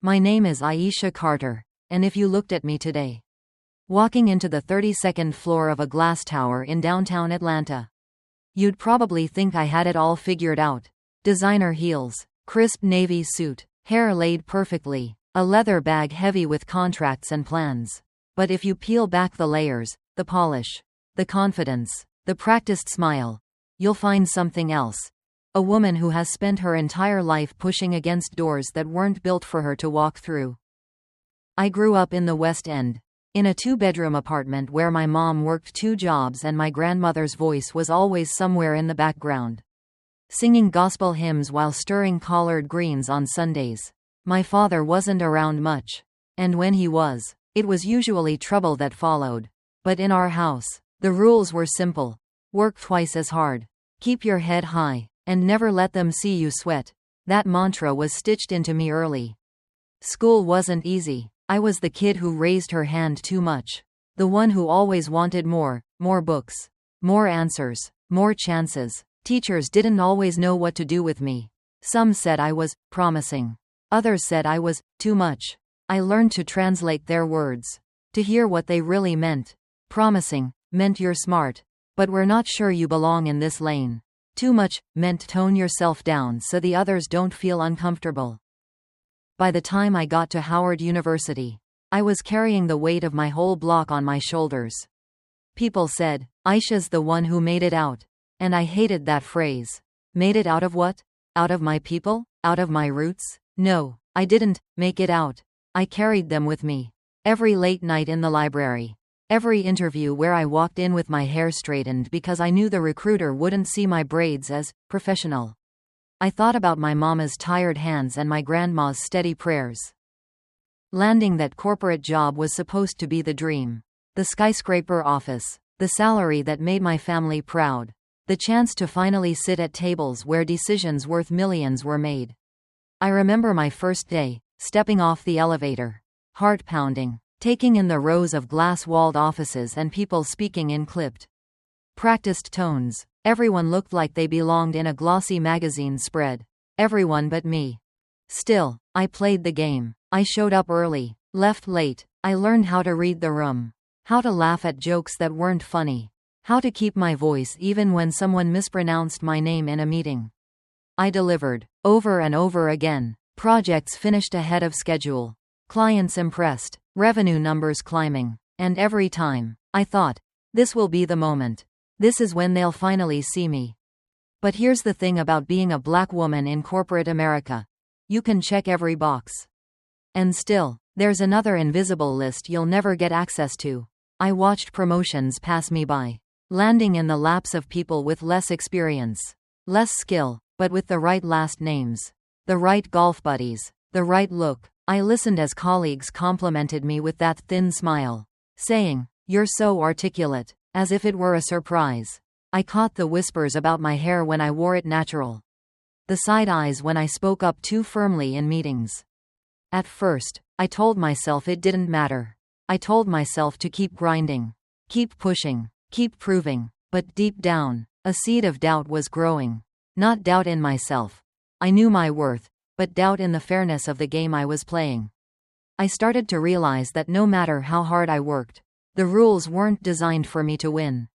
My name is Aisha Carter, and if you looked at me today, walking into the 32nd floor of a glass tower in downtown Atlanta, you'd probably think I had it all figured out. Designer heels, crisp navy suit, hair laid perfectly, a leather bag heavy with contracts and plans. But if you peel back the layers, the polish, the confidence, the practiced smile, you'll find something else. A woman who has spent her entire life pushing against doors that weren't built for her to walk through. I grew up in the West End, in a two-bedroom apartment where my mom worked 2 jobs and my grandmother's voice was always somewhere in the background, singing gospel hymns while stirring collard greens on Sundays. My father wasn't around much, and when he was, it was usually trouble that followed. But in our house, the rules were simple. Work twice as hard, keep your head high, and never let them see you sweat. That mantra was stitched into me early. School wasn't easy. I was the kid who raised her hand too much. The one who always wanted more books, more answers, more chances. Teachers didn't always know what to do with me. Some said I was promising. Others said I was too much. I learned to translate their words, to hear what they really meant. Promising meant you're smart, but we're not sure you belong in this lane. Too much meant tone yourself down so the others don't feel uncomfortable. By the time I got to Howard University, I was carrying the weight of my whole block on my shoulders. People said, "Aisha's the one who made it out." And I hated that phrase. Made it out of what? Out of my people? Out of my roots? No, I didn't make it out. I carried them with me. Every late night in the library. Every interview where I walked in with my hair straightened because I knew the recruiter wouldn't see my braids as professional. I thought about my mama's tired hands and my grandma's steady prayers. Landing that corporate job was supposed to be the dream. The skyscraper office. The salary that made my family proud. The chance to finally sit at tables where decisions worth millions were made. I remember my first day, stepping off the elevator. Heart pounding. Taking in the rows of glass-walled offices and people speaking in clipped, practiced tones. Everyone looked like they belonged in a glossy magazine spread. Everyone but me. Still, I played the game. I showed up early, left late. I learned how to read the room. How to laugh at jokes that weren't funny. How to keep my voice even when someone mispronounced my name in a meeting. I delivered, over and over again. Projects finished ahead of schedule. Clients impressed. Revenue numbers climbing. And every time, I thought, this will be the moment. This is when they'll finally see me. But here's the thing about being a black woman in corporate America. You can check every box. And still, there's another invisible list you'll never get access to. I watched promotions pass me by, landing in the laps of people with less experience, less skill, but with the right last names, the right golf buddies, the right look. I listened as colleagues complimented me with that thin smile, saying, "You're so articulate," as if it were a surprise. I caught the whispers about my hair when I wore it natural. The side eyes when I spoke up too firmly in meetings. At first, I told myself it didn't matter. I told myself to keep grinding, keep pushing, keep proving, but deep down, a seed of doubt was growing. Not doubt in myself. I knew my worth, but doubt in the fairness of the game I was playing. I started to realize that no matter how hard I worked, the rules weren't designed for me to win.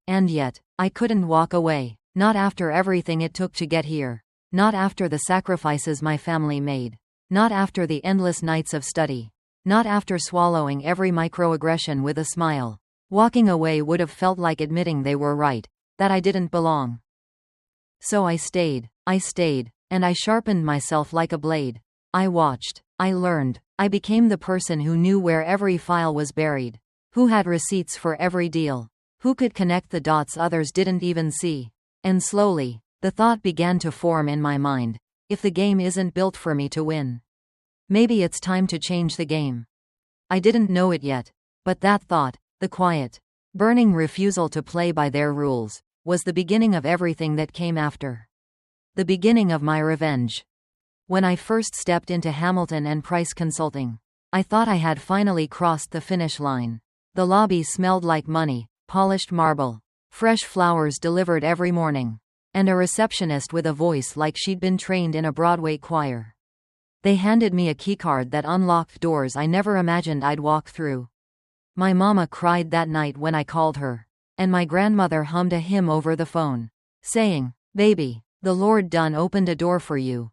And yet, I couldn't walk away, not after everything it took to get here, not after the sacrifices my family made, not after the endless nights of study, not after swallowing every microaggression with a smile. Walking away would have felt like admitting they were right, that I didn't belong. So I stayed, and I sharpened myself like a blade. I watched, I learned, I became the person who knew where every file was buried, who had receipts for every deal, who could connect the dots others didn't even see. And slowly, the thought began to form in my mind, if the game isn't built for me to win, maybe it's time to change the game. I didn't know it yet, but that thought, the quiet, burning refusal to play by their rules, was the beginning of everything that came after. The beginning of my revenge. When I first stepped into Hamilton and Price Consulting, I thought I had finally crossed the finish line. The lobby smelled like money, polished marble, fresh flowers delivered every morning, and a receptionist with a voice like she'd been trained in a Broadway choir. They handed me a keycard that unlocked doors I never imagined I'd walk through. My mama cried that night when I called her, and my grandmother hummed a hymn over the phone, saying, "Baby, the Lord done opened a door for you."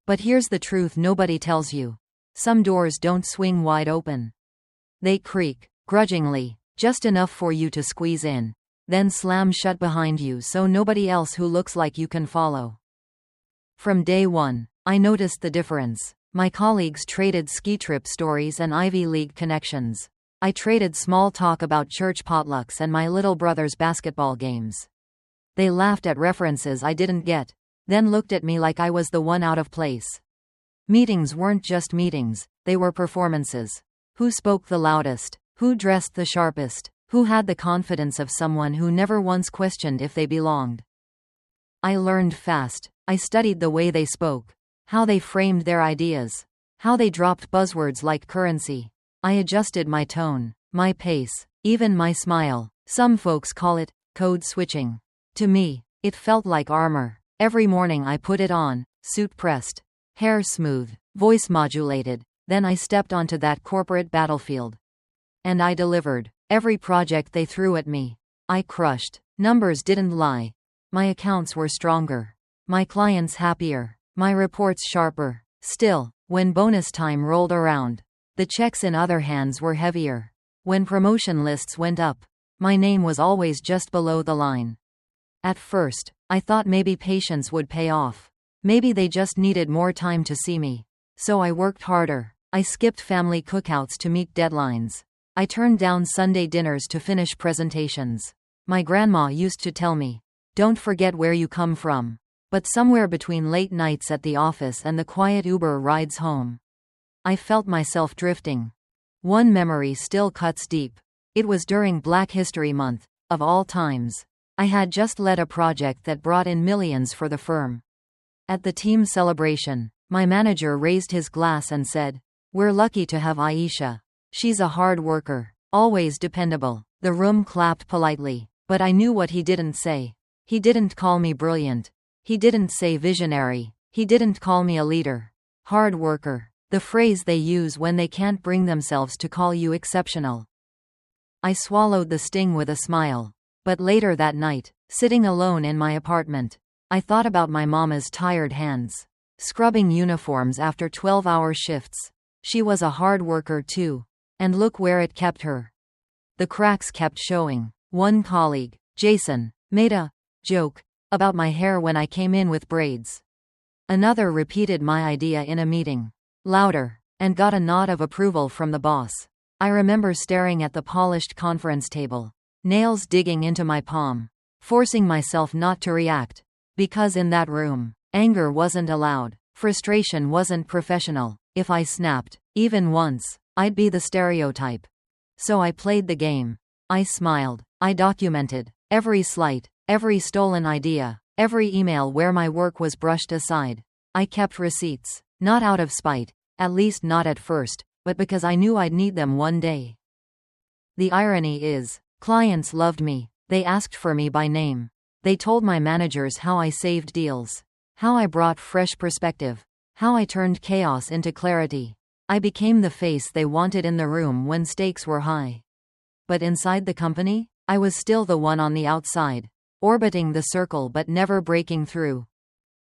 But here's the truth nobody tells you. Some doors don't swing wide open. They creak, grudgingly, just enough for you to squeeze in, then slam shut behind you so nobody else who looks like you can follow. From day one, I noticed the difference. My colleagues traded ski trip stories and Ivy League connections. I traded small talk about church potlucks and my little brother's basketball games. They laughed at references I didn't get, then looked at me like I was the one out of place. Meetings weren't just meetings, they were performances. Who spoke the loudest? Who dressed the sharpest? Who had the confidence of someone who never once questioned if they belonged? I learned fast. I studied the way they spoke, how they framed their ideas, how they dropped buzzwords like currency. I adjusted my tone, my pace, even my smile. Some folks call it code switching. To me, it felt like armor. Every morning I put it on, suit pressed, hair smooth, voice modulated, then I stepped onto that corporate battlefield. And I delivered. Every project they threw at me, I crushed. Numbers didn't lie. My accounts were stronger. My clients happier. My reports sharper. Still, when bonus time rolled around, the checks in other hands were heavier. When promotion lists went up, my name was always just below the line. At first, I thought maybe patience would pay off. Maybe they just needed more time to see me. So I worked harder. I skipped family cookouts to meet deadlines. I turned down Sunday dinners to finish presentations. My grandma used to tell me, "Don't forget where you come from." But somewhere between late nights at the office and the quiet Uber rides home, I felt myself drifting. One memory still cuts deep. It was during Black History Month, of all times. I had just led a project that brought in millions for the firm. At the team celebration, my manager raised his glass and said, "We're lucky to have Aisha. She's a hard worker, always dependable." The room clapped politely, but I knew what he didn't say. He didn't call me brilliant. He didn't say visionary. He didn't call me a leader. Hard worker. The phrase they use when they can't bring themselves to call you exceptional. I swallowed the sting with a smile. But later that night, sitting alone in my apartment, I thought about my mama's tired hands, scrubbing uniforms after 12-hour shifts. She was a hard worker too. And look where it kept her. The cracks kept showing. One colleague, Jason, made a joke about my hair when I came in with braids. Another repeated my idea in a meeting, louder, and got a nod of approval from the boss. I remember staring at the polished conference table, nails digging into my palm, forcing myself not to react. Because in that room, anger wasn't allowed. Frustration wasn't professional. If I snapped, even once, I'd be the stereotype. So I played the game. I smiled. I documented every slight, every stolen idea, every email where my work was brushed aside. I kept receipts, not out of spite, at least not at first, but because I knew I'd need them one day. The irony is, clients loved me. They asked for me by name. They told my managers how I saved deals, how I brought fresh perspective, how I turned chaos into clarity. I became the face they wanted in the room when stakes were high. But inside the company, I was still the one on the outside, orbiting the circle but never breaking through.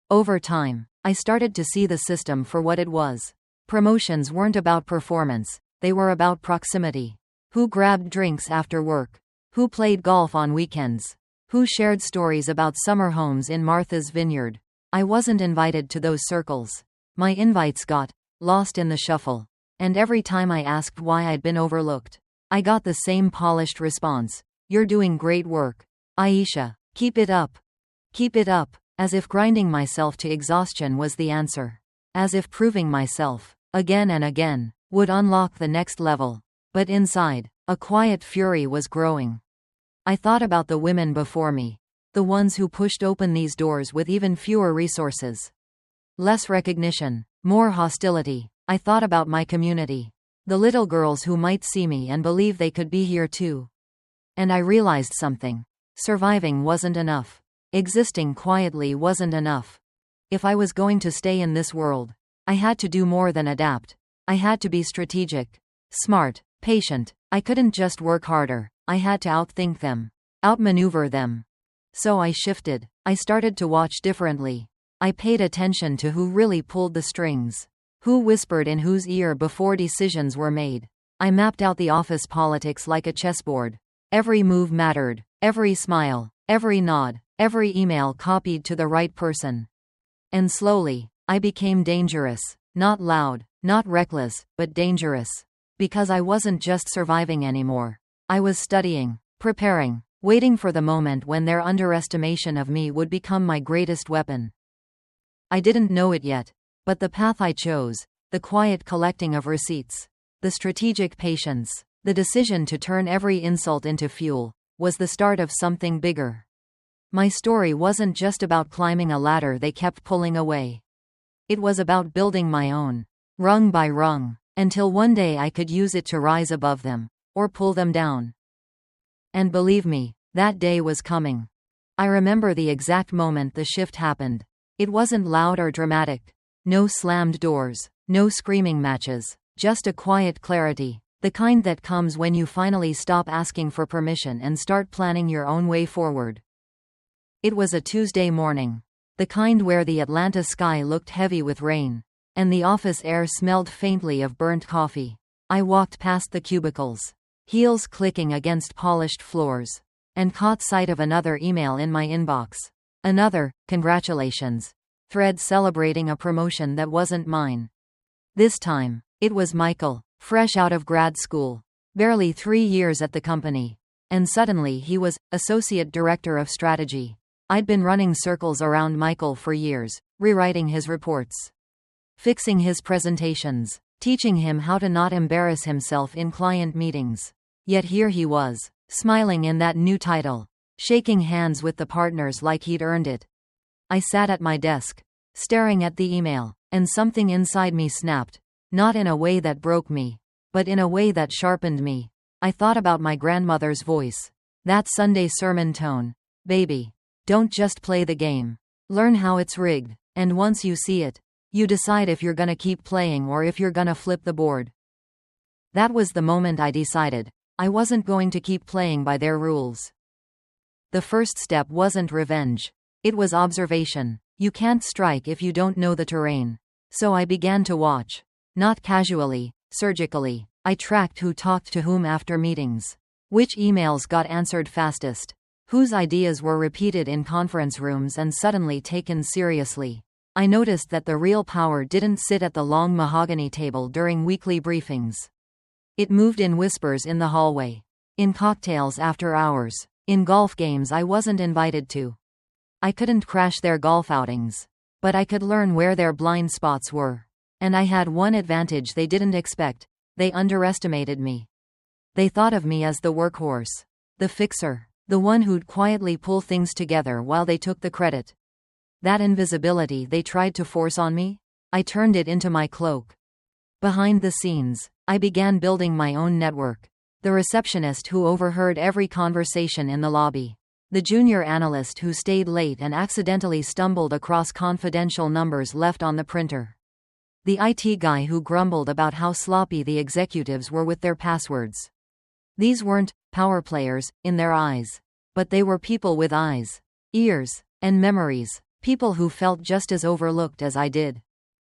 Over time, I started to see the system for what it was. Promotions weren't about performance, they were about proximity. Who grabbed drinks after work? Who played golf on weekends? Who shared stories about summer homes in Martha's Vineyard? I wasn't invited to those circles. My invites got lost in the shuffle. And every time I asked why I'd been overlooked, I got the same polished response. "You're doing great work, Aisha. Keep it up. Keep it up." As if grinding myself to exhaustion was the answer. As if proving myself, again and again, would unlock the next level. But inside, a quiet fury was growing. I thought about the women before me. The ones who pushed open these doors with even fewer resources. Less recognition, more hostility. I thought about my community. The little girls who might see me and believe they could be here too. And I realized something. Surviving wasn't enough. Existing quietly wasn't enough. If I was going to stay in this world, I had to do more than adapt. I had to be strategic, smart, patient. I couldn't just work harder. I had to outthink them, outmaneuver them. So I shifted. I started to watch differently. I paid attention to who really pulled the strings, who whispered in whose ear before decisions were made. I mapped out the office politics like a chessboard. Every move mattered, every smile, every nod, every email copied to the right person. And slowly, I became dangerous. Not loud, not reckless, but dangerous. Because I wasn't just surviving anymore. I was studying, preparing, waiting for the moment when their underestimation of me would become my greatest weapon. I didn't know it yet, but the path I chose, the quiet collecting of receipts, the strategic patience, the decision to turn every insult into fuel, was the start of something bigger. My story wasn't just about climbing a ladder they kept pulling away. It was about building my own, rung by rung, until one day I could use it to rise above them, or pull them down. And believe me, that day was coming. I remember the exact moment the shift happened. It wasn't loud or dramatic. No slammed doors, no screaming matches, just a quiet clarity, the kind that comes when you finally stop asking for permission and start planning your own way forward. It was a Tuesday morning. The kind where the Atlanta sky looked heavy with rain, and the office air smelled faintly of burnt coffee. I walked past the cubicles, heels clicking against polished floors, and caught sight of another email in my inbox. Another, congratulations, thread celebrating a promotion that wasn't mine. This time, it was Michael, fresh out of grad school, barely 3 years at the company. And suddenly he was Associate Director of Strategy. I'd been running circles around Michael for years, rewriting his reports, fixing his presentations, teaching him how to not embarrass himself in client meetings. Yet here he was, smiling in that new title, shaking hands with the partners like he'd earned it. I sat at my desk, staring at the email, and something inside me snapped, not in a way that broke me, but in a way that sharpened me. I thought about my grandmother's voice, that Sunday sermon tone. Baby, don't just play the game. Learn how it's rigged, and once you see it, you decide if you're gonna keep playing or if you're gonna flip the board. That was the moment I decided I wasn't going to keep playing by their rules. The first step wasn't revenge. It was observation. You can't strike if you don't know the terrain. So I began to watch. Not casually, surgically. I tracked who talked to whom after meetings, which emails got answered fastest, whose ideas were repeated in conference rooms and suddenly taken seriously. I noticed that the real power didn't sit at the long mahogany table during weekly briefings. It moved in whispers in the hallway, in cocktails after hours, in golf games I wasn't invited to. I couldn't crash their golf outings, but I could learn where their blind spots were. And I had one advantage they didn't expect. They underestimated me. They thought of me as the workhorse, the fixer, the one who'd quietly pull things together while they took the credit. That invisibility they tried to force on me, I turned it into my cloak. Behind the scenes, I began building my own network. The receptionist who overheard every conversation in the lobby. The junior analyst who stayed late and accidentally stumbled across confidential numbers left on the printer. The IT guy who grumbled about how sloppy the executives were with their passwords. These weren't power players, in their eyes. But they were people with eyes, ears, and memories, people who felt just as overlooked as I did.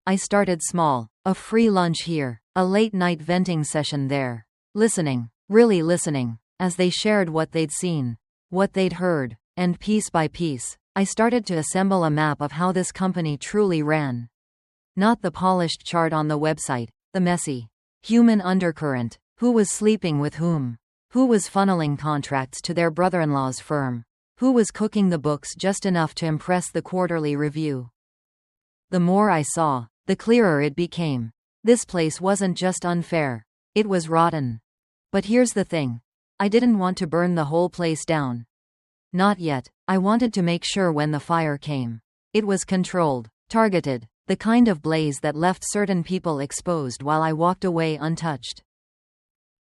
I started small, a free lunch here, a late-night venting session there. Listening, really listening, as they shared what they'd seen, what they'd heard, and piece by piece, I started to assemble a map of how this company truly ran. Not the polished chart on the website, the messy, human undercurrent, who was sleeping with whom, who was funneling contracts to their brother-in-law's firm, who was cooking the books just enough to impress the quarterly review. The more I saw, the clearer it became. This place wasn't just unfair, it was rotten. But here's the thing. I didn't want to burn the whole place down. Not yet. I wanted to make sure when the fire came, it was controlled, targeted, the kind of blaze that left certain people exposed while I walked away untouched.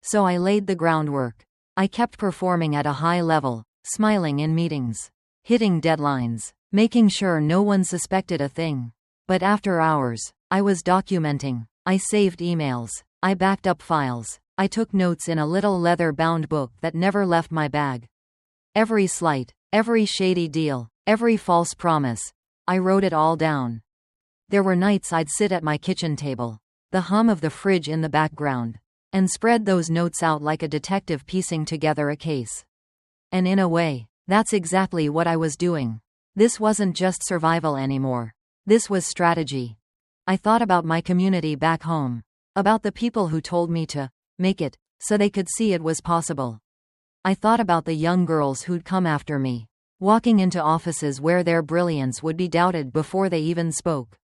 So I laid the groundwork. I kept performing at a high level, smiling in meetings, hitting deadlines, making sure no one suspected a thing. But after hours, I was documenting. I saved emails. I backed up files. I took notes in a little leather-bound book that never left my bag. Every slight, every shady deal, every false promise. I wrote it all down. There were nights I'd sit at my kitchen table, the hum of the fridge in the background, and spread those notes out like a detective piecing together a case. And in a way, that's exactly what I was doing. This wasn't just survival anymore. This was strategy. I thought about my community back home, about the people who told me to make it, so they could see it was possible. I thought about the young girls who'd come after me, walking into offices where their brilliance would be doubted before they even spoke.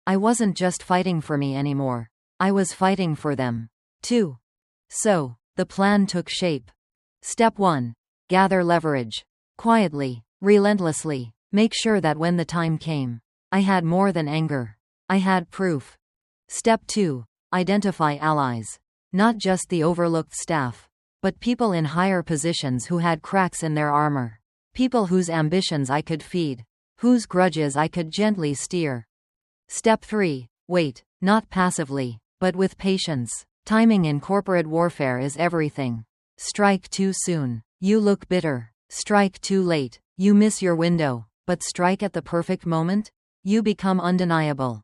I wasn't just fighting for me anymore. I was fighting for them, too. So, the plan took shape. Step 1. Gather leverage. Quietly, relentlessly, make sure that when the time came, I had more than anger. I had proof. Step 2. Identify allies. Not just the overlooked staff, but people in higher positions who had cracks in their armor. People whose ambitions I could feed, whose grudges I could gently steer. Step 3. Wait, not passively, but with patience. Timing in corporate warfare is everything. Strike too soon, you look bitter. Strike too late, you miss your window. But strike at the perfect moment, you become undeniable.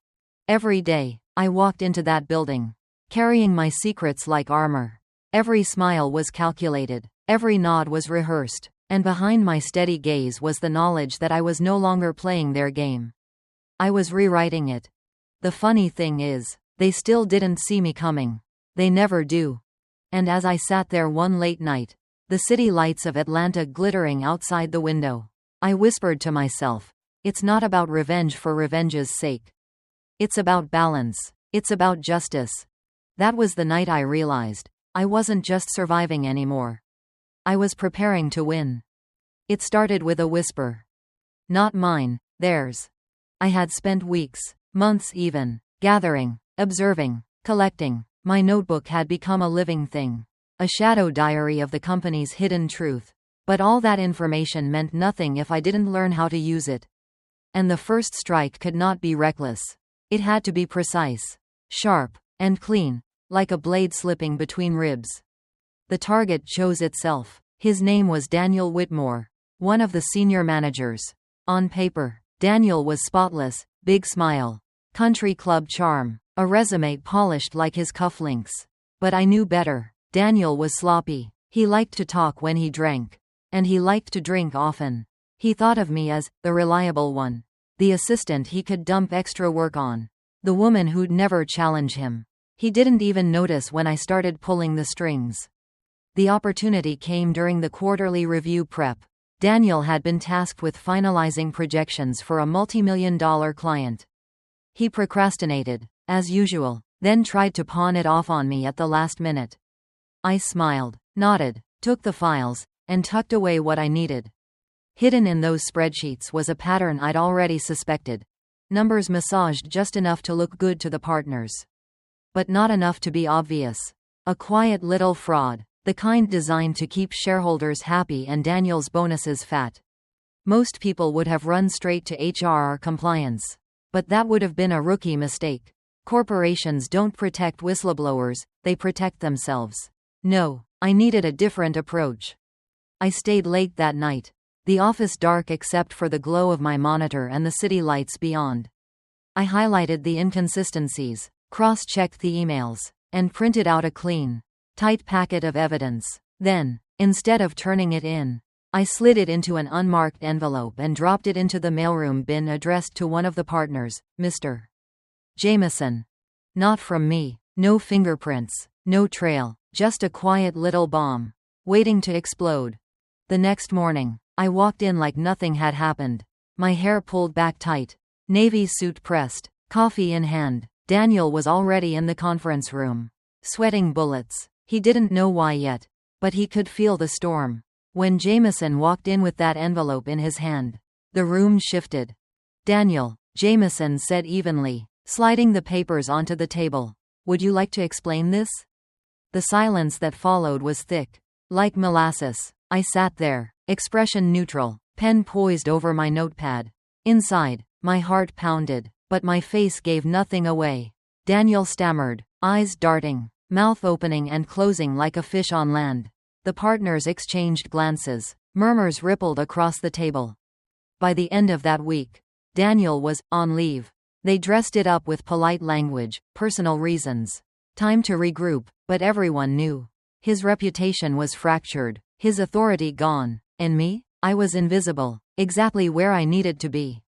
Every day, I walked into that building, carrying my secrets like armor. Every smile was calculated, every nod was rehearsed, and behind my steady gaze was the knowledge that I was no longer playing their game. I was rewriting it. The funny thing is, they still didn't see me coming. They never do. And as I sat there one late night, the city lights of Atlanta glittering outside the window, I whispered to myself, it's not about revenge for revenge's sake. It's about balance. It's about justice. That was the night I realized I wasn't just surviving anymore. I was preparing to win. It started with a whisper. Not mine, theirs. I had spent weeks, months even, gathering, observing, collecting. My notebook had become a living thing, a shadow diary of the company's hidden truth. But all that information meant nothing if I didn't learn how to use it. And the first strike could not be reckless. It had to be precise, sharp, and clean, like a blade slipping between ribs. The target chose itself. His name was Daniel Whitmore, one of the senior managers. On paper, Daniel was spotless, big smile, country club charm, a resume polished like his cufflinks. But I knew better. Daniel was sloppy. He liked to talk when he drank. And he liked to drink often. He thought of me as the reliable one, the assistant he could dump extra work on, the woman who'd never challenge him. He didn't even notice when I started pulling the strings. The opportunity came during the quarterly review prep. Daniel had been tasked with finalizing projections for a multi-million-dollar client. He procrastinated, as usual, then tried to pawn it off on me at the last minute. I smiled, nodded, took the files, and tucked away what I needed. Hidden in those spreadsheets was a pattern I'd already suspected. Numbers massaged just enough to look good to the partners. But not enough to be obvious. A quiet little fraud, the kind designed to keep shareholders happy and Daniel's bonuses fat. Most people would have run straight to HR or compliance. But that would have been a rookie mistake. Corporations don't protect whistleblowers, they protect themselves. No, I needed a different approach. I stayed late that night, the office dark except for the glow of my monitor and the city lights beyond. I highlighted the inconsistencies, cross-checked the emails, and printed out a clean, tight packet of evidence. Then, instead of turning it in, I slid it into an unmarked envelope and dropped it into the mailroom bin addressed to one of the partners, Mr. Jameson. Not from me, no fingerprints, no trail, just a quiet little bomb, waiting to explode. The next morning, I walked in like nothing had happened. My hair pulled back tight, navy suit pressed, coffee in hand. Daniel was already in the conference room, sweating bullets. He didn't know why yet, but he could feel the storm. When Jameson walked in with that envelope in his hand, the room shifted. Daniel, Jameson said evenly, sliding the papers onto the table. Would you like to explain this? The silence that followed was thick, like molasses. I sat there, expression neutral, pen poised over my notepad. Inside, my heart pounded. But my face gave nothing away. Daniel stammered, eyes darting, mouth opening and closing like a fish on land. The partners exchanged glances. Murmurs rippled across the table. By the end of that week, Daniel was on leave. They dressed it up with polite language, personal reasons. Time to regroup, but everyone knew. His reputation was fractured, his authority gone. And me? I was invisible, exactly where I needed to be.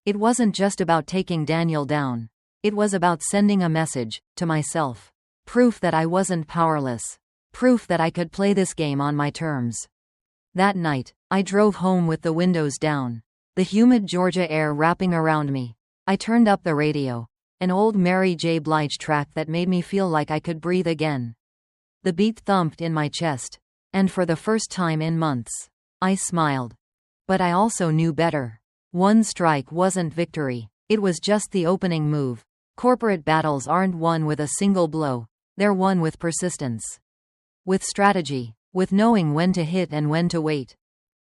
It wasn't just about taking Daniel down. It was about sending a message, to myself. Proof that I wasn't powerless. Proof that I could play this game on my terms. That night, I drove home with the windows down. The humid Georgia air wrapping around me. I turned up the radio. An old Mary J. Blige track that made me feel like I could breathe again. The beat thumped in my chest. And for the first time in months, I smiled. But I also knew better. One strike wasn't victory. It was just the opening move. Corporate battles aren't won with a single blow. They're won with persistence. With strategy. With knowing when to hit and when to wait.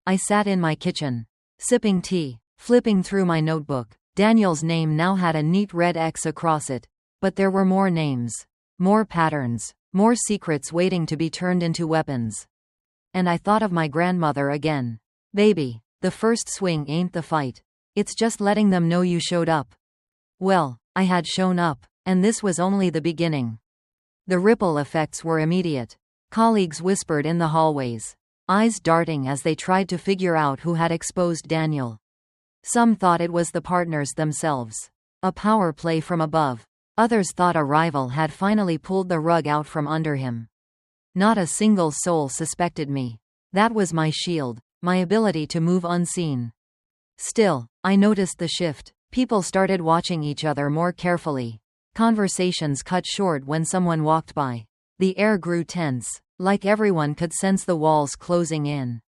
I sat in my kitchen, sipping tea, flipping through my notebook. Daniel's name now had a neat red X across it. But there were more names. More patterns. More secrets waiting to be turned into weapons. And I thought of my grandmother again. Baby, the first swing ain't the fight. It's just letting them know you showed up. Well, I had shown up, and this was only the beginning. The ripple effects were immediate. Colleagues whispered in the hallways, eyes darting as they tried to figure out who had exposed Daniel. Some thought it was the partners themselves. A power play from above. Others thought a rival had finally pulled the rug out from under him. Not a single soul suspected me. That was my shield, my ability to move unseen. Still, I noticed the shift. People started watching each other more carefully. Conversations cut short when someone walked by. The air grew tense, like everyone could sense the walls closing in.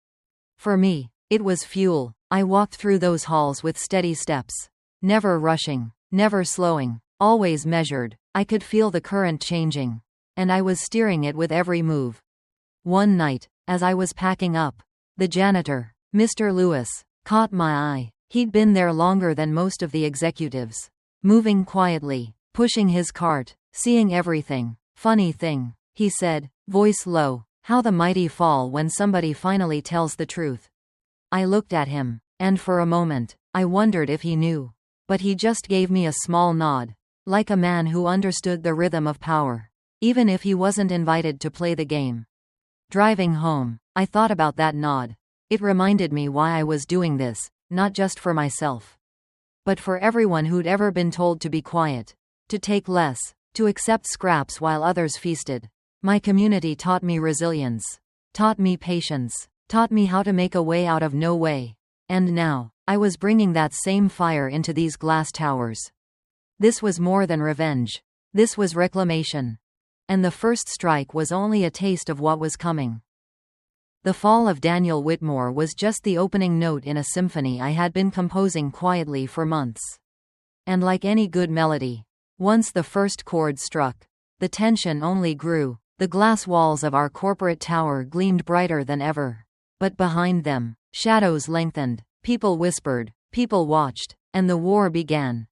For me, it was fuel. I walked through those halls with steady steps. Never rushing, never slowing, always measured. I could feel the current changing. And I was steering it with every move. One night, as I was packing up, the janitor, Mr. Lewis, caught my eye. He'd been there longer than most of the executives. Moving quietly, pushing his cart, seeing everything. Funny thing, he said, voice low, how the mighty fall when somebody finally tells the truth. I looked at him, and for a moment, I wondered if he knew. But he just gave me a small nod, like a man who understood the rhythm of power, even if he wasn't invited to play the game. Driving home, I thought about that nod. It reminded me why I was doing this, not just for myself, but for everyone who'd ever been told to be quiet, to take less, to accept scraps while others feasted. My community taught me resilience, taught me patience, taught me how to make a way out of no way. And now, I was bringing that same fire into these glass towers. This was more than revenge. This was reclamation. And the first strike was only a taste of what was coming. The fall of Daniel Whitmore was just the opening note in a symphony I had been composing quietly for months. And like any good melody, once the first chord struck, the tension only grew. The glass walls of our corporate tower gleamed brighter than ever. But behind them, shadows lengthened, people whispered, people watched, and the war began.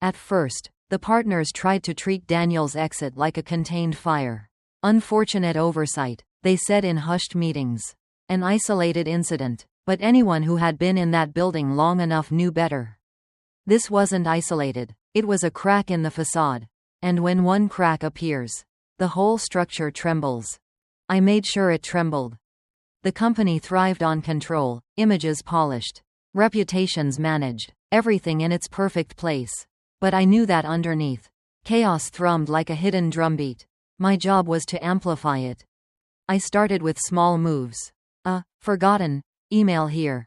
At first, the partners tried to treat Daniel's exit like a contained fire. Unfortunate oversight, they said in hushed meetings. An isolated incident, but anyone who had been in that building long enough knew better. This wasn't isolated, it was a crack in the facade. And when one crack appears, the whole structure trembles. I made sure it trembled. The company thrived on control, images polished, reputations managed, everything in its perfect place. But I knew that underneath, chaos thrummed like a hidden drumbeat. My job was to amplify it. I started with small moves. Forgotten email here.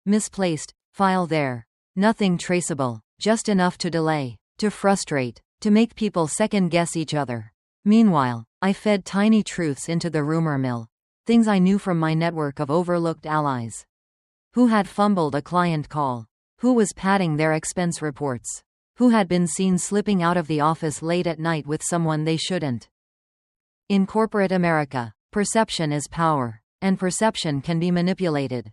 Misplaced file there. Nothing traceable, just enough to delay, to frustrate, to make people second-guess each other. Meanwhile, I fed tiny truths into the rumor mill. Things I knew from my network of overlooked allies. Who had fumbled a client call? Who was padding their expense reports? Who had been seen slipping out of the office late at night with someone they shouldn't? In corporate America, perception is power, and perception can be manipulated.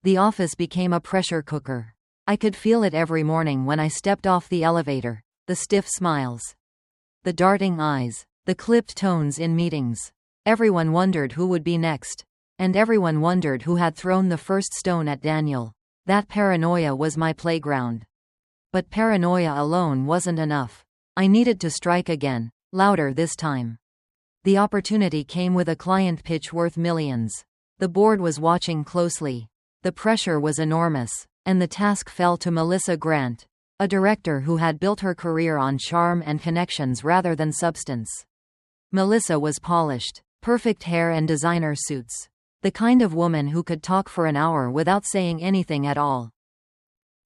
The office became a pressure cooker. I could feel it every morning when I stepped off the elevator, the stiff smiles, the darting eyes, the clipped tones in meetings. Everyone wondered who would be next. And everyone wondered who had thrown the first stone at Daniel. That paranoia was my playground. But paranoia alone wasn't enough. I needed to strike again, louder this time. The opportunity came with a client pitch worth millions. The board was watching closely. The pressure was enormous, and the task fell to Melissa Grant, a director who had built her career on charm and connections rather than substance. Melissa was polished, perfect hair and designer suits. The kind of woman who could talk for an hour without saying anything at all.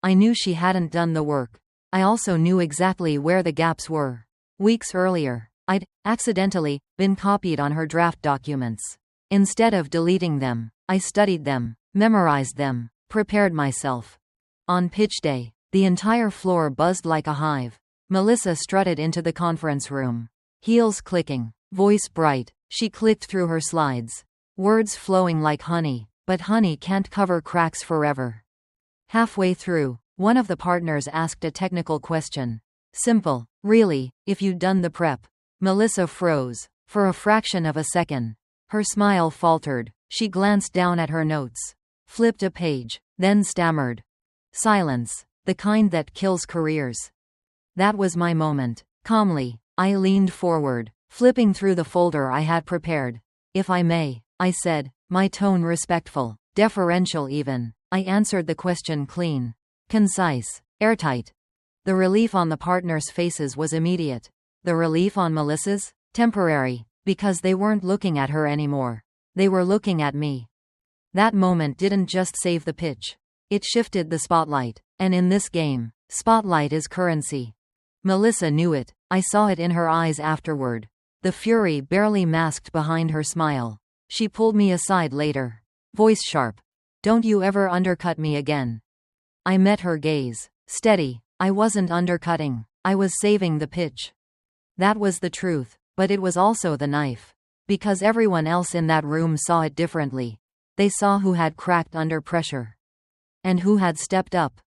I knew she hadn't done the work. I also knew exactly where the gaps were. Weeks earlier, I'd accidentally been copied on her draft documents. Instead of deleting them, I studied them, memorized them, prepared myself. On pitch day, the entire floor buzzed like a hive. Melissa strutted into the conference room. Heels clicking, voice bright, she clicked through her slides. Words flowing like honey, but honey can't cover cracks forever. Halfway through, one of the partners asked a technical question. Simple, really, if you'd done the prep. Melissa froze, for a fraction of a second. Her smile faltered, she glanced down at her notes. Flipped a page, then stammered. Silence, the kind that kills careers. That was my moment. Calmly, I leaned forward, flipping through the folder I had prepared. If I may, I said, my tone respectful, deferential even. I answered the question clean, concise, airtight. The relief on the partners' faces was immediate. The relief on Melissa's? Temporary, because they weren't looking at her anymore. They were looking at me. That moment didn't just save the pitch. It shifted the spotlight. And in this game, spotlight is currency. Melissa knew it. I saw it in her eyes afterward. The fury barely masked behind her smile. She pulled me aside later. Voice sharp. Don't you ever undercut me again. I met her gaze. Steady. I wasn't undercutting. I was saving the pitch. That was the truth, but it was also the knife. Because everyone else in that room saw it differently. They saw who had cracked under pressure. And who had stepped up.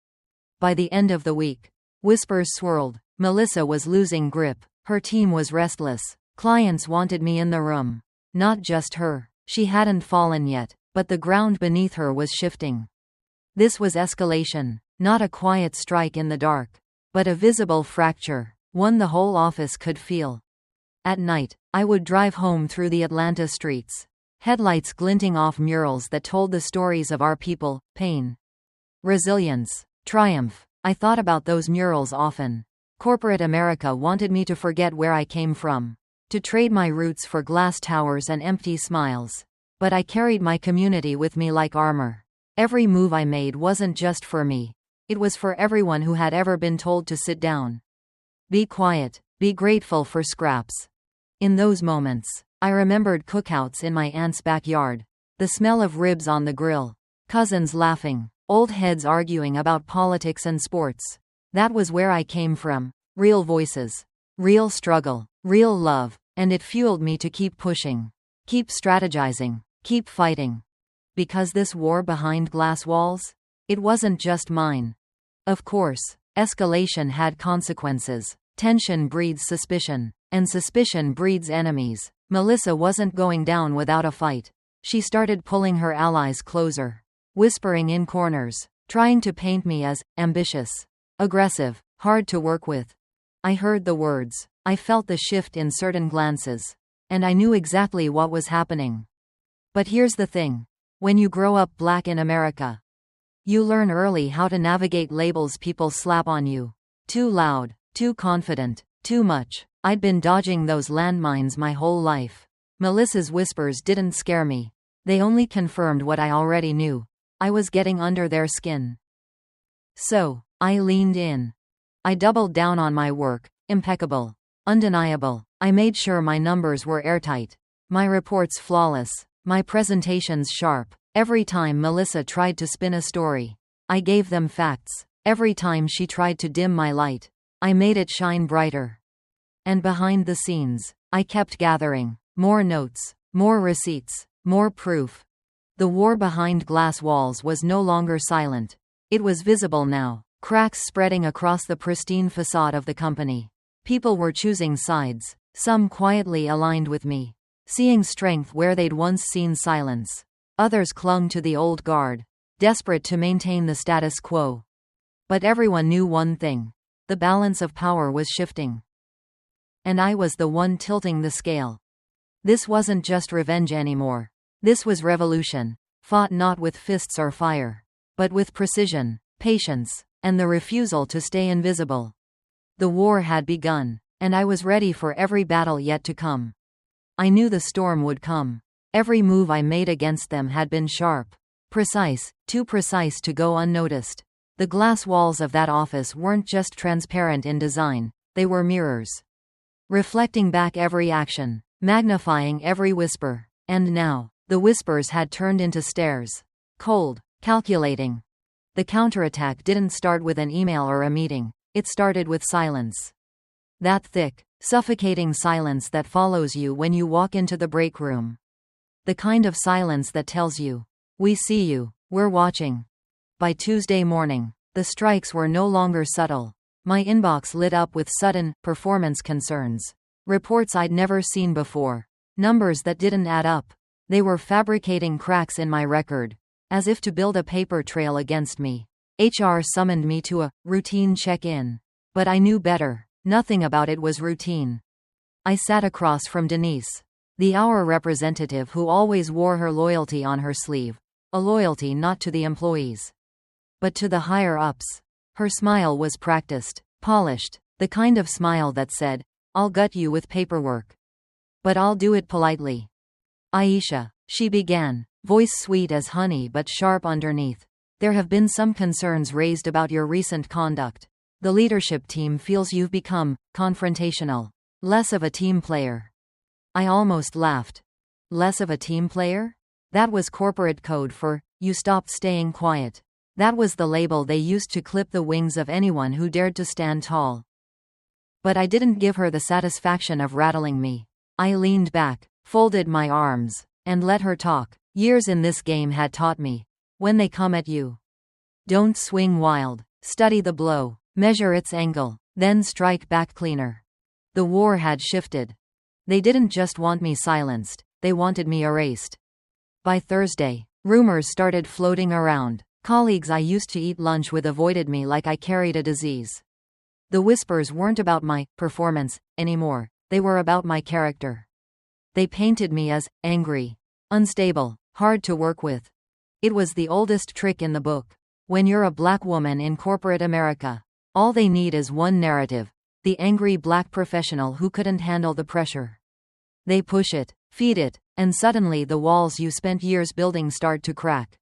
By the end of the week, whispers swirled. Melissa was losing grip. Her team was restless. Clients wanted me in the room. Not just her. She hadn't fallen yet, but the ground beneath her was shifting. This was escalation, not a quiet strike in the dark, but a visible fracture, one the whole office could feel. At night, I would drive home through the Atlanta streets. Headlights glinting off murals that told the stories of our people, pain, resilience, triumph. I thought about those murals often. Corporate America wanted me to forget where I came from. To trade my roots for glass towers and empty smiles. But I carried my community with me like armor. Every move I made wasn't just for me. It was for everyone who had ever been told to sit down. Be quiet, be grateful for scraps. In those moments, I remembered cookouts in my aunt's backyard. The smell of ribs on the grill. Cousins laughing. Old heads arguing about politics and sports. That was where I came from. Real voices. Real struggle. Real love. And it fueled me to keep pushing. Keep strategizing. Keep fighting. Because this war behind glass walls? It wasn't just mine. Of course, escalation had consequences. Tension breeds suspicion. And suspicion breeds enemies. Melissa wasn't going down without a fight. She started pulling her allies closer. Whispering in corners. Trying to paint me as ambitious. Aggressive. Hard to work with. I heard the words. I felt the shift in certain glances. And I knew exactly what was happening. But here's the thing. When you grow up black in America, you learn early how to navigate labels people slap on you. Too loud, too confident, too much. I'd been dodging those landmines my whole life. Melissa's whispers didn't scare me. They only confirmed what I already knew. I was getting under their skin. So, I leaned in. I doubled down on my work. Impeccable. Undeniable. I made sure my numbers were airtight. My reports flawless. My presentations sharp. Every time Melissa tried to spin a story, I gave them facts. Every time she tried to dim my light, I made it shine brighter. And behind the scenes, I kept gathering more notes, more receipts, more proof. The war behind glass walls was no longer silent. It was visible now. cracks spreading across the pristine facade of the company. People were choosing sides, some quietly aligned with me, seeing strength where they'd once seen silence. Others clung to the old guard, desperate to maintain the status quo. But everyone knew one thing: the balance of power was shifting. And I was the one tilting the scale. This wasn't just revenge anymore. This was revolution, fought not with fists or fire, but with precision, patience, and the refusal to stay invisible. The war had begun, and I was ready for every battle yet to come. I knew the storm would come. Every move I made against them had been sharp, precise, too precise to go unnoticed. The glass walls of that office weren't just transparent in design, they were mirrors, reflecting back every action, magnifying every whisper. And now, the whispers had turned into stares. Cold, calculating. The counterattack didn't start with an email or a meeting, it started with silence. That thick, suffocating silence that follows you when you walk into the break room. The kind of silence that tells you, "We see you, we're watching." By Tuesday morning, the strikes were no longer subtle. My inbox lit up with sudden, performance concerns. Reports I'd never seen before. Numbers that didn't add up. They were fabricating cracks in my record, as if to build a paper trail against me. HR summoned me to a routine check-in. But I knew better. Nothing about it was routine. I sat across from Denise, the our representative who always wore her loyalty on her sleeve. A loyalty not to the employees, but to the higher-ups. Her smile was practiced, polished, the kind of smile that said, "I'll gut you with paperwork. But I'll do it politely." "Aisha," she began, voice sweet as honey but sharp underneath. "There have been some concerns raised about your recent conduct. The leadership team feels you've become confrontational, less of a team player." I almost laughed. Less of a team player? That was corporate code for, "You stopped staying quiet." That was the label they used to clip the wings of anyone who dared to stand tall. But I didn't give her the satisfaction of rattling me. I leaned back, folded my arms, and let her talk. Years in this game had taught me, when they come at you, don't swing wild. Study the blow, measure its angle, then strike back cleaner. The war had shifted. They didn't just want me silenced, they wanted me erased. By Thursday, rumors started floating around. Colleagues I used to eat lunch with avoided me like I carried a disease. The whispers weren't about my performance anymore, they were about my character. They painted me as angry, unstable, hard to work with. It was the oldest trick in the book. When you're a black woman in corporate America, all they need is one narrative: the angry black professional who couldn't handle the pressure. They push it, feed it, and suddenly the walls you spent years building start to crack.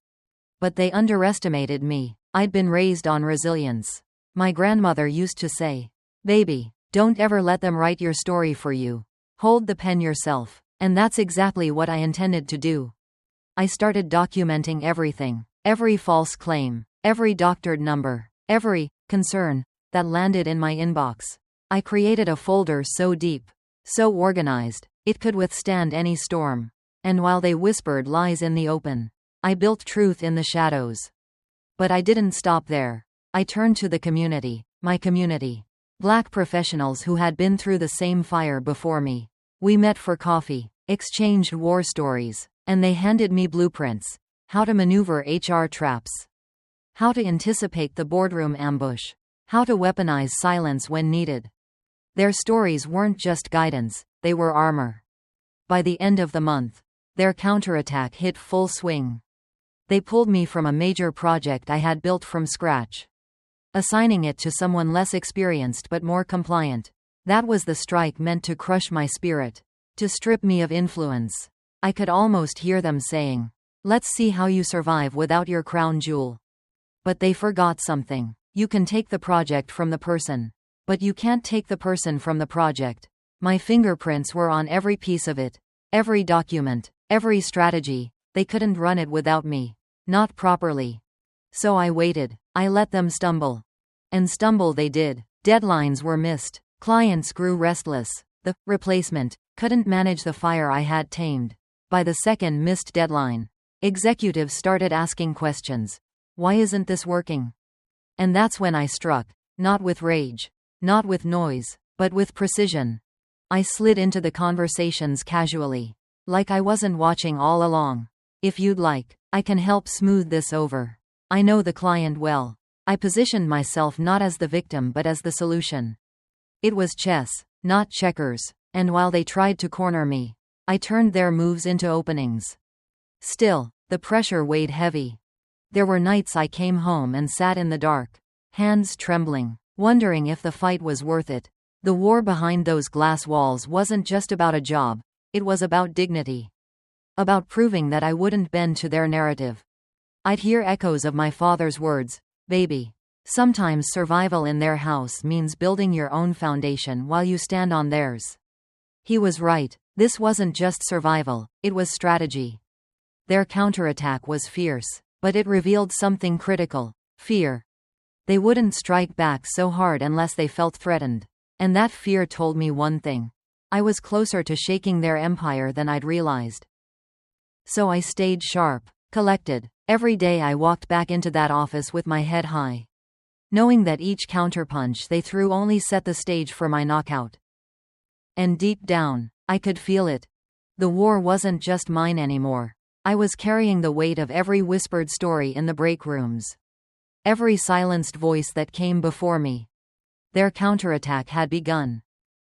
But they underestimated me. I'd been raised on resilience. My grandmother used to say, "Baby, don't ever let them write your story for you. Hold the pen yourself." And that's exactly what I intended to do. I started documenting everything, every false claim, every doctored number, every concern that landed in my inbox. I created a folder so deep, so organized, it could withstand any storm. And while they whispered lies in the open, I built truth in the shadows. But I didn't stop there. I turned to the community, my community. Black professionals who had been through the same fire before me. We met for coffee, exchanged war stories, and they handed me blueprints: how to maneuver HR traps, how to anticipate the boardroom ambush, how to weaponize silence when needed. Their stories weren't just guidance, they were armor. By the end of the month, their counterattack hit full swing. They pulled me from a major project I had built from scratch, assigning it to someone less experienced but more compliant. That was the strike meant to crush my spirit, to strip me of influence. I could almost hear them saying, "Let's see how you survive without your crown jewel." But they forgot something. You can take the project from the person, but you can't take the person from the project. My fingerprints were on every piece of it, every document, every strategy. They couldn't run it without me. Not properly. So I waited. I let them stumble. And stumble they did. Deadlines were missed. Clients grew restless. The replacement couldn't manage the fire I had tamed. By the second missed deadline, executives started asking questions. Why isn't this working? And that's when I struck. Not with rage. Not with noise. But with precision. I slid into the conversations casually. Like I wasn't watching all along. If you'd like, I can help smooth this over. I know the client well. I positioned myself not as the victim but as the solution. It was chess, not checkers, and while they tried to corner me, I turned their moves into openings. Still, the pressure weighed heavy. There were nights I came home and sat in the dark, hands trembling, wondering if the fight was worth it. The war behind those glass walls wasn't just about a job, it was about dignity. About proving that I wouldn't bend to their narrative. I'd hear echoes of my father's words, "Baby." Sometimes survival in their house means building your own foundation while you stand on theirs. He was right, this wasn't just survival, it was strategy. Their counterattack was fierce, but it revealed something critical: fear. They wouldn't strike back so hard unless they felt threatened. And that fear told me one thing. I was closer to shaking their empire than I'd realized. So I stayed sharp, collected. Every day I walked back into that office with my head high, knowing that each counterpunch they threw only set the stage for my knockout. And deep down, I could feel it. The war wasn't just mine anymore. I was carrying the weight of every whispered story in the break rooms. Every silenced voice that came before me. Their counterattack had begun.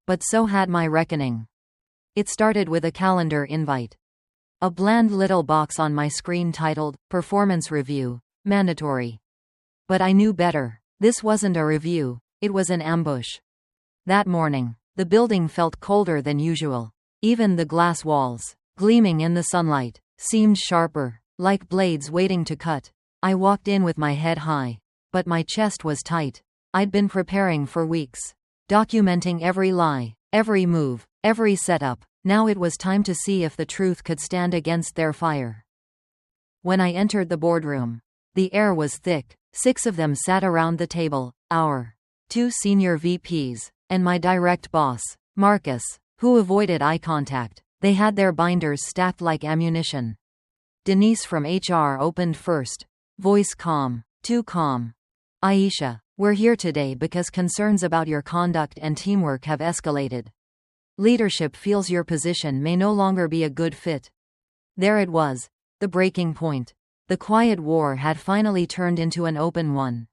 But so had my reckoning. It started with a calendar invite. A bland little box on my screen titled, "Performance Review, Mandatory." But I knew better. This wasn't a review, it was an ambush. That morning, the building felt colder than usual. Even the glass walls, gleaming in the sunlight, seemed sharper, like blades waiting to cut. I walked in with my head high. But my chest was tight. I'd been preparing for weeks. Documenting every lie, every move, every setup. Now it was time to see if the truth could stand against their fire. When I entered the boardroom, the air was thick. 6 of them sat around the table, our 2 senior VPs, and my direct boss, Marcus, who avoided eye contact. They had their binders stacked like ammunition. Denise from HR opened first. Voice calm, too calm. "Aisha, we're here today because concerns about your conduct and teamwork have escalated. Leadership feels your position may no longer be a good fit." There it was, the breaking point. The quiet war had finally turned into an open one.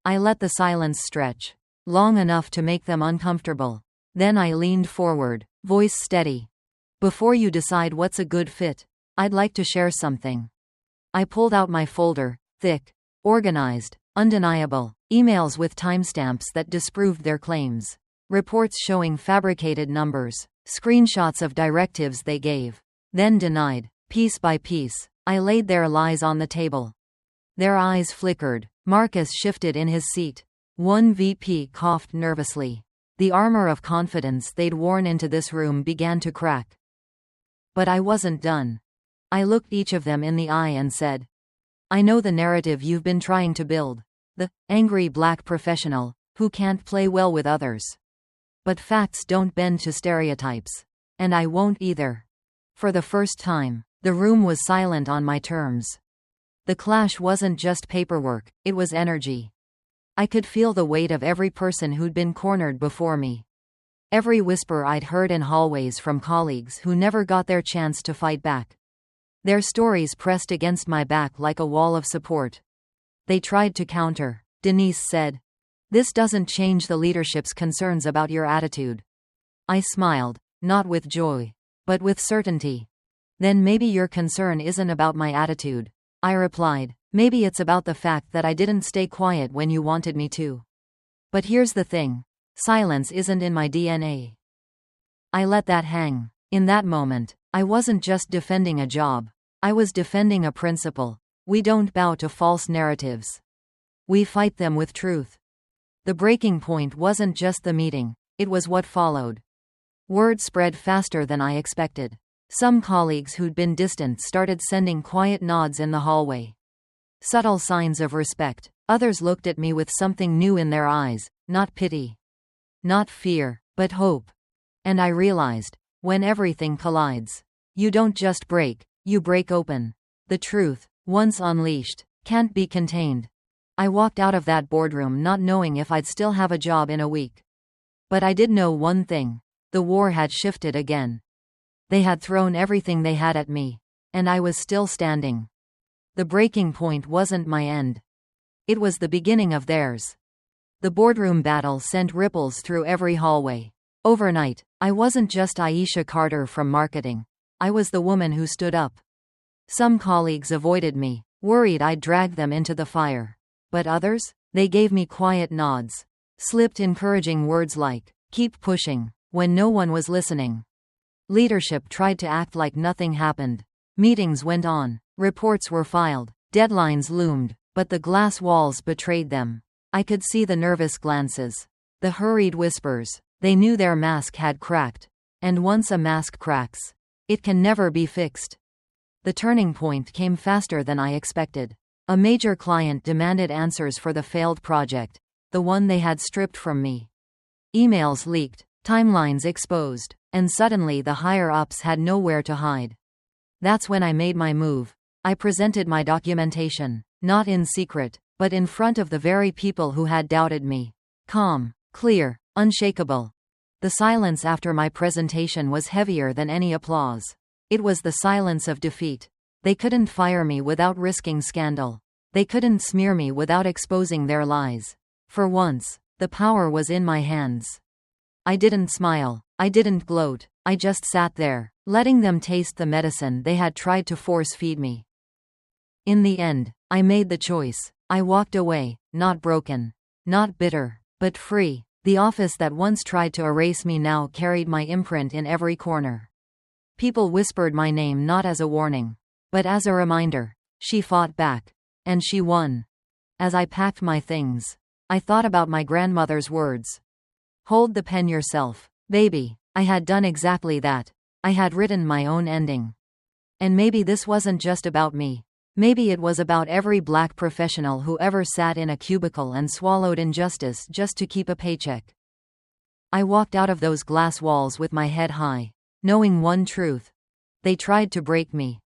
I let the silence stretch, long enough to make them uncomfortable. Then I leaned forward, voice steady. "Before you decide what's a good fit, I'd like to share something." I pulled out my folder, thick, organized, undeniable, emails with timestamps that disproved their claims. Reports showing fabricated numbers, screenshots of directives they gave, then denied. Piece by piece, I laid their lies on the table. Their eyes flickered. Marcus shifted in his seat. One VP coughed nervously. The armor of confidence they'd worn into this room began to crack. But I wasn't done. I looked each of them in the eye and said, "I know the narrative you've been trying to build. The angry black professional who can't play well with others. But facts don't bend to stereotypes. And I won't either." For the first time, the room was silent on my terms. The clash wasn't just paperwork, it was energy. I could feel the weight of every person who'd been cornered before me. Every whisper I'd heard in hallways from colleagues who never got their chance to fight back. Their stories pressed against my back like a wall of support. They tried to counter. Denise said, "This doesn't change the leadership's concerns about your attitude." I smiled, not with joy, but with certainty. "Then maybe your concern isn't about my attitude," I replied. "Maybe it's about the fact that I didn't stay quiet when you wanted me to. But here's the thing. Silence isn't in my DNA." I let that hang. In that moment, I wasn't just defending a job. I was defending a principle. We don't bow to false narratives. We fight them with truth. The breaking point wasn't just the meeting, it was what followed. Word spread faster than I expected. Some colleagues who'd been distant started sending quiet nods in the hallway. Subtle signs of respect. Others looked at me with something new in their eyes, not pity. Not fear, but hope. And I realized, when everything collides, you don't just break, you break open. The truth, once unleashed, can't be contained. I walked out of that boardroom not knowing if I'd still have a job in a week. But I did know one thing. The war had shifted again. They had thrown everything they had at me. And I was still standing. The breaking point wasn't my end. It was the beginning of theirs. The boardroom battle sent ripples through every hallway. Overnight, I wasn't just Aisha Carter from marketing. I was the woman who stood up. Some colleagues avoided me, worried I'd drag them into the fire. But others? They gave me quiet nods. Slipped encouraging words like, "Keep pushing," when no one was listening. Leadership tried to act like nothing happened. Meetings went on. Reports were filed. Deadlines loomed. But the glass walls betrayed them. I could see the nervous glances. The hurried whispers. They knew their mask had cracked. And once a mask cracks, it can never be fixed. The turning point came faster than I expected. A major client demanded answers for the failed project, the one they had stripped from me. Emails leaked, timelines exposed, and suddenly the higher-ups had nowhere to hide. That's when I made my move. I presented my documentation, not in secret, but in front of the very people who had doubted me. Calm, clear, unshakable. The silence after my presentation was heavier than any applause. It was the silence of defeat. They couldn't fire me without risking scandal. They couldn't smear me without exposing their lies. For once, the power was in my hands. I didn't smile. I didn't gloat. I just sat there, letting them taste the medicine they had tried to force-feed me. In the end, I made the choice. I walked away, not broken, not bitter, but free. The office that once tried to erase me now carried my imprint in every corner. People whispered my name not as a warning, but as a reminder. She fought back. And she won. As I packed my things, I thought about my grandmother's words. Hold the pen yourself, baby. I had done exactly that. I had written my own ending. And maybe this wasn't just about me. Maybe it was about every black professional who ever sat in a cubicle and swallowed injustice just to keep a paycheck. I walked out of those glass walls with my head high, knowing one truth. They tried to break me.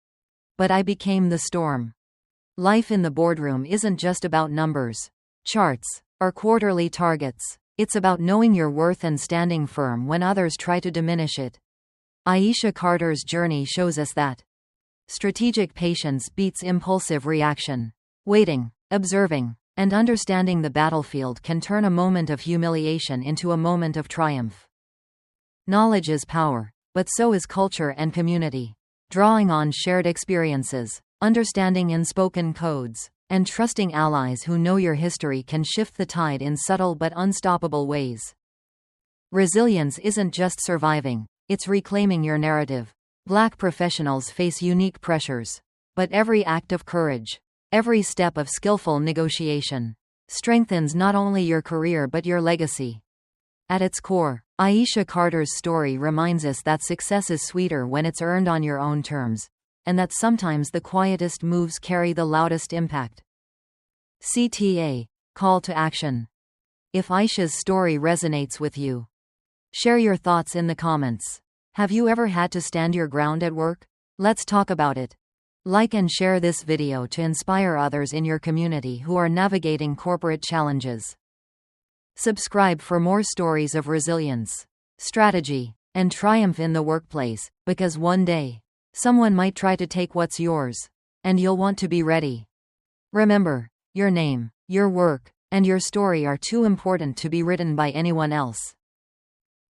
But I became the storm. Life in the boardroom isn't just about numbers, charts, or quarterly targets. It's about knowing your worth and standing firm when others try to diminish it. Aisha Carter's journey shows us that strategic patience beats impulsive reaction. Waiting, observing, and understanding the battlefield can turn a moment of humiliation into a moment of triumph. Knowledge is power, but so is culture and community. Drawing on shared experiences, understanding unspoken codes, and trusting allies who know your history can shift the tide in subtle but unstoppable ways. Resilience isn't just surviving, it's reclaiming your narrative. Black professionals face unique pressures. But every act of courage, every step of skillful negotiation, strengthens not only your career but your legacy. At its core, Aisha Carter's story reminds us that success is sweeter when it's earned on your own terms, and that sometimes the quietest moves carry the loudest impact. CTA. Call to action. If Aisha's story resonates with you, share your thoughts in the comments. Have you ever had to stand your ground at work? Let's talk about it. Like and share this video to inspire others in your community who are navigating corporate challenges. Subscribe for more stories of resilience, strategy, and triumph in the workplace, because one day, someone might try to take what's yours, and you'll want to be ready. Remember, your name, your work, and your story are too important to be written by anyone else.